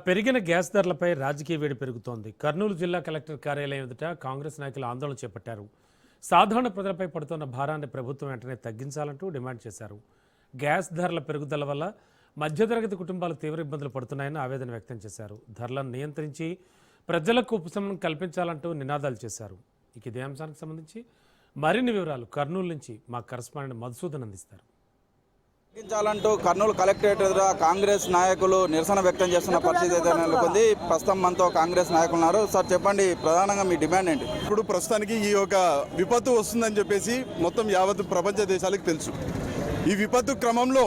పెరిగిన గ్యాస్ ధరలపై రాజకీయ వేడి పెరుగుతోంది. కర్నూలు జిల్లా కలెక్టర్ కార్యాలయం ఎదుట కాంగ్రెస్ నాయకులు ఆందోళన చేపట్టారు. సాధారణ ప్రజలపై పడుతున్న భారాన్ని ప్రభుత్వం వెంటనే తగ్గించాలంటూ డిమాండ్ చేశారు. గ్యాస్ ధరల పెరుగుదల వల్ల మధ్యతరగతి కుటుంబాలు తీవ్ర ఇబ్బందులు పడుతున్నాయని ఆవేదన వ్యక్తం చేశారు. ధరలను నియంత్రించి ప్రజలకు ఉపశమనం కల్పించాలంటూ నినాదాలు చేశారు. ఇదే అంశానికి సంబంధించి మరిన్ని వివరాలు కర్నూలు నుంచి మా కరెస్పాండెంట్ మధుసూదన్ అందిస్తారు. తగ్గించాలంటూ కర్నూలు కలెక్టరేట్ ఎదుట కాంగ్రెస్ నాయకులు నిరసన వ్యక్తం చేస్తున్న పరిస్థితి అయితే నెలకొంది. ప్రస్తుతం మనతో కాంగ్రెస్ నాయకులు ఉన్నారు. సార్ చెప్పండి, ప్రధానంగా మీ డిమాండ్ ఏంటి? ఇప్పుడు ప్రస్తుతానికి ఈ యొక్క విపత్తు వస్తుందని చెప్పేసి మొత్తం యావత్ ప్రపంచ దేశాలకు తెలుసు. ఈ విపత్తు క్రమంలో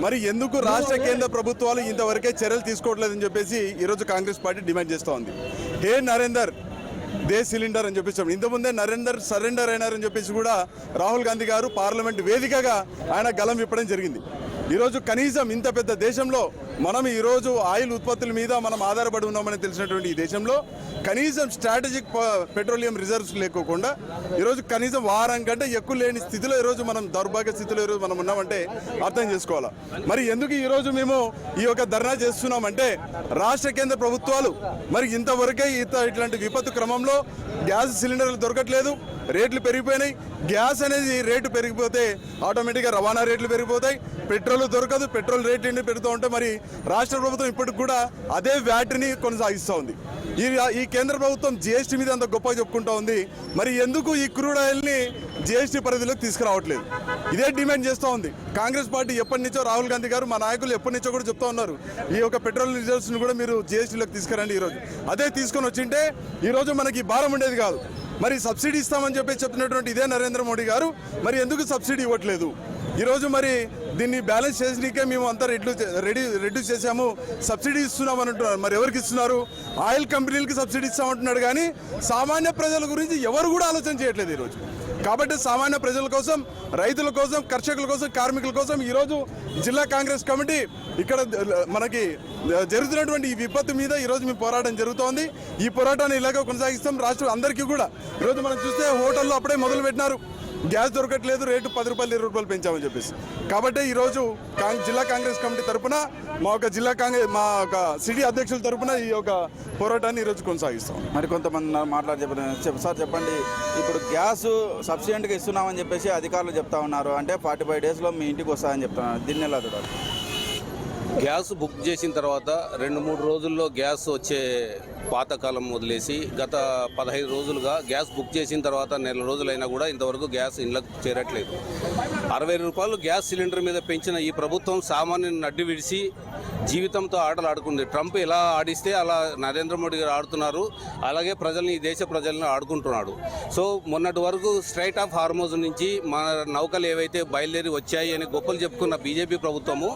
మరి ఎందుకు రాష్ట్ర కేంద్ర ప్రభుత్వాలు ఇంతవరకే చర్యలు తీసుకోవట్లేదని చెప్పేసి ఈరోజు కాంగ్రెస్ పార్టీ డిమాండ్ చేస్తూ ఉంది. హే నరేందర్ దే సిలిండర్ అని చెప్పేసి ఇంతకుముందే నరేందర్ సరెండర్ అయినారని చెప్పేసి కూడా రాహుల్ గాంధీ గారు పార్లమెంట్ వేదికగా ఆయన గలం విప్పడం జరిగింది. ఈరోజు కనీసం ఇంత పెద్ద దేశంలో మనం ఈరోజు ఆయిల్ ఉత్పత్తుల మీద మనం ఆధారపడి ఉన్నామని తెలిసినటువంటి ఈ దేశంలో కనీసం స్ట్రాటజిక్ పెట్రోలియం రిజర్వ్స్ లేకోకుండా ఈరోజు కనీసం వారం కంటే ఎక్కువ లేని స్థితిలో ఈరోజు మనం దౌర్భాగ్య స్థితిలో ఈరోజు మనం ఉన్నామంటే అర్థం చేసుకోవాలా. మరి ఎందుకు ఈరోజు మేము ఈ యొక్క ధర్నా చేస్తున్నామంటే రాష్ట్ర కేంద్ర ప్రభుత్వాలు మరి ఇంతవరకే ఇట్లాంటి విపత్తు క్రమంలో గ్యాస్ సిలిండర్లు దొరకట్లేదు, రేట్లు పెరిగిపోయినాయి. గ్యాస్ అనేది రేటు పెరిగిపోతే ఆటోమేటిక్గా రవాణా రేట్లు పెరిగిపోతాయి, పెట్రోల్ దొరకదు, పెట్రోల్ రేట్లు పెరుగుతూ ఉంటే మరి రాష్ట్ర ప్రభుత్వం ఇప్పటికి కూడా అదే వ్యాట్ని కొనసాగిస్తూ ఉంది. ఈ కేంద్ర ప్రభుత్వం జిఎస్టీ మీద అంత గొప్పగా చెప్పుకుంటూ ఉంది. మరి ఎందుకు ఈ క్రూడ్ ఆయిల్ని జిఎస్టీ పరిధిలోకి తీసుకురావట్లేదు? ఇదే డిమాండ్ చేస్తూ ఉంది కాంగ్రెస్ పార్టీ. ఎప్పటి నుంచో రాహుల్ గాంధీ గారు, మా నాయకులు ఎప్పటి నుంచో కూడా చెప్తా ఉన్నారు, ఈ యొక్క పెట్రోల్ రిజర్వ్స్ని కూడా మీరు జిఎస్టీలోకి తీసుకురండి. ఈరోజు అదే తీసుకొని వచ్చింటే ఈరోజు మనకి భారం ఉండేది కాదు. మరి సబ్సిడీ ఇస్తామని చెప్పి చెప్పినటువంటి ఇదే నరేంద్ర మోడీ గారు మరి ఎందుకు సబ్సిడీ ఇవ్వట్లేదు? ఈరోజు మరి దీన్ని బ్యాలెన్స్ చేసినకే మేము అంతా రెడ్యూస్ చేసాము, సబ్సిడీ ఇస్తున్నామని అంటున్నారు. మరి ఎవరికి ఇస్తున్నారు? ఆయిల్ కంపెనీలకి సబ్సిడీ ఇస్తామంటున్నాడు, కానీ సామాన్య ప్రజల గురించి ఎవరు కూడా ఆలోచన చేయట్లేదు ఈరోజు. కాబట్టి సామాన్య ప్రజల కోసం, రైతుల కోసం, కర్షకుల కోసం, కార్మికుల కోసం ఈరోజు జిల్లా కాంగ్రెస్ కమిటీ ఇక్కడ మనకి జరుగుతున్నటువంటి ఈ విపత్తు మీద ఈరోజు మేము పోరాటం జరుగుతోంది. ఈ పోరాటాన్ని ఇలాగ కొనసాగిస్తాం. రాష్ట్రం అందరికీ కూడా ఈరోజు మనం చూస్తే హోటల్లో అప్పుడే మొదలు పెట్టినారు, గ్యాస్ దొరకట్లేదు, రేటు 10 రూపాయలు 20 రూపాయలు పెంచామని చెప్పేసి. కాబట్టి ఈరోజు జిల్లా కాంగ్రెస్ కమిటీ తరఫున మా ఒక సిటీ అధ్యక్షుల తరఫున ఈ యొక్క పోరాటాన్ని ఈరోజు కొనసాగిస్తాం. మరి కొంతమంది మాట్లాడి సార్ చెప్పండి, ఇప్పుడు గ్యాస్ సబ్సిడెంట్గా ఇస్తున్నామని చెప్పేసి అధికారులు చెప్తా ఉన్నారు, అంటే 45 డేస్లో మీ ఇంటికి వస్తాయని చెప్తున్నారు. దీన్ని ఎలా చూడాలి? గ్యాస్ బుక్ చేసిన తర్వాత 2-3 రోజుల్లో గ్యాస్ వచ్చే పాతకాలం వదిలేసి గత 15 రోజులుగా గ్యాస్ బుక్ చేసిన తర్వాత నెల రోజులైనా కూడా ఇంతవరకు గ్యాస్ ఇళ్ళకు చేరట్లేదు. 60 రూపాయలు గ్యాస్ సిలిండర్ మీద పెంచిన ఈ ప్రభుత్వం సామాన్యుని అడ్డు విడిచి జీవితంతో ఆటలు ఆడుకుంది. ట్రంప్ ఎలా ఆడిస్తే అలా నరేంద్ర మోడీ గారు ఆడుతున్నారు, అలాగే ప్రజల్ని, ఈ దేశ ప్రజల్ని ఆడుకుంటున్నాడు. సో మొన్నటి వరకు స్ట్రైట్ ఆఫ్ హార్మోజ్ నుంచి మన నౌకలు ఏవైతే బయలుదేరి వచ్చాయి అని గొప్పలు చెప్పుకున్న బీజేపీ ప్రభుత్వము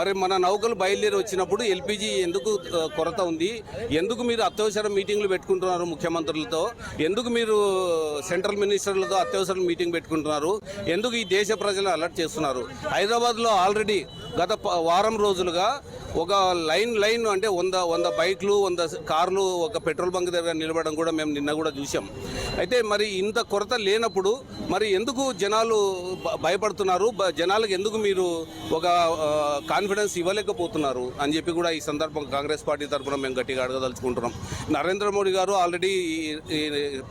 మరి మన నౌకలు బయలుదేరి వచ్చినప్పుడు ఎల్పిజి ఎందుకు కొరత ఉంది, ఎందుకు మీరు అత్యవసర మీటింగ్లు పెట్టుకుంటున్నారు ముఖ్యమంత్రులతో, ఎందుకు మీరు సెంట్రల్ మినిస్టర్లతో అత్యవసర మీటింగ్ పెట్టుకుంటున్నారు, ఎందుకు ఈ దేశ ప్రజలను అలర్ట్ చేస్తున్నారు? హైదరాబాద్లో ఆల్రెడీ గత వారం రోజులుగా ఒక లైన్ అంటే 100 బైక్లు, 100 కార్లు ఒక పెట్రోల్ బంక్ దగ్గర నిలబడడం కూడా మేము నిన్న కూడా చూసాం. అయితే మరి ఇంత కొరత లేనప్పుడు మరి ఎందుకు జనాలు భయపడుతున్నారు, జనాలకు ఎందుకు మీరు ఒక కాన్ఫిడెన్స్ ఇవ్వలేకపోతున్నారు అని చెప్పి కూడా ఈ సందర్భంగా కాంగ్రెస్ పార్టీ తరఫున మేము గట్టిగా అడగదలుచుకుంటున్నాం. నరేంద్ర మోడీ గారు ఆల్రెడీ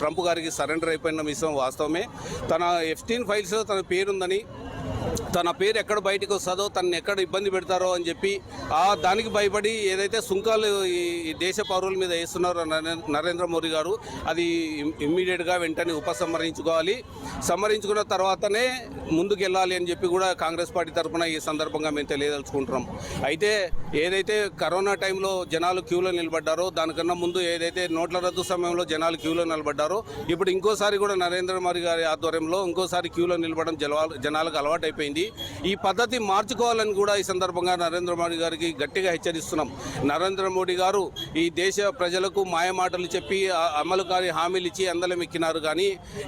ట్రంప్ గారికి సరెండర్ అయిపోయిన విషయం వాస్తవమే. తన F-16 ఫైల్స్లో తన పేరుందని, తన పేరు ఎక్కడ బయటకు వస్తుందో, తనని ఎక్కడ ఇబ్బంది పెడతారో అని చెప్పి దానికి భయపడి ఏదైతే సుంకాలు ఈ దేశ పౌరుల మీద వేస్తున్నారో నరేంద్ర మోడీ గారు, అది ఇమ్మీడియట్గా వెంటనే ఉపసంహరించుకోవాలి. సంహరించుకున్న తర్వాతనే ముందుకు వెళ్ళాలి అని చెప్పి కూడా కాంగ్రెస్ పార్టీ తరఫున ఈ సందర్భంగా మేము తెలియదలుచుకుంటున్నాం. అయితే ఏదైతే కరోనా టైంలో జనాలు క్యూలో నిలబడ్డారో, దానికన్నా ముందు ఏదైతే నోట్ల రద్దు సమయంలో జనాలు క్యూలో నిలబడ్డారో, ఇప్పుడు ఇంకోసారి కూడా నరేంద్ర మోడీ గారి ఆధ్వర్యంలో ఇంకోసారి క్యూలో నిలబడడం జనాలకు అలవాటు అయిపోయింది. ఈ పద్ధతి మార్చుకోవాలని కూడా ఈ సందర్భంగా నరేంద్ర మోడీ గారికి గట్టిగా హెచ్చరిస్తున్నాం. నరేంద్ర మోడీ గారు ఈ దేశ ప్రజలకు మాయమాటలు చెప్పి అమలుకారి హామీలు ఇచ్చి అందలం ఎక్కినారు, కానీ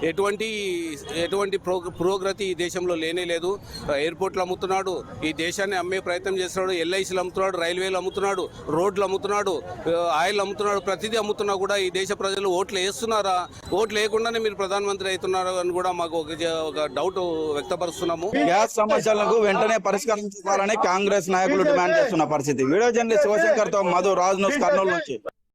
ఎటువంటి ప్రోగ్రతి ఈ దేశంలో లేనే లేదు. ఎయిర్పోర్ట్లు అమ్ముతున్నాడు, ఈ దేశాన్ని అమ్మే ప్రయత్నం చేస్తున్నాడు, ఎల్ఐసీలు అమ్ముతున్నాడు, రైల్వేలు అమ్ముతున్నాడు, రోడ్లు అమ్ముతున్నాడు, ఆయిల్ అమ్ముతున్నాడు, ప్రతిదీ అమ్ముతున్నా కూడా ఈ దేశ ప్రజలు ఓట్లు వేస్తున్నారా? ఓట్లు వేయకుండానే మీరు ప్రధానమంత్రి అవుతున్నారు అని కూడా మాకు ఒక డౌట్ వ్యక్తపరుస్తున్నాము. గ్యాస్ సమస్యలకు వెంటనే పరిష్కరించాలని కాంగ్రెస్ నాయకులు డిమాండ్ చేస్తున్న పరిస్థితి. వీడియో జర్నలిస్ట్ శివశంకర్ తో మధు, రాజ్ న్యూస్, కర్నూలు నుంచి.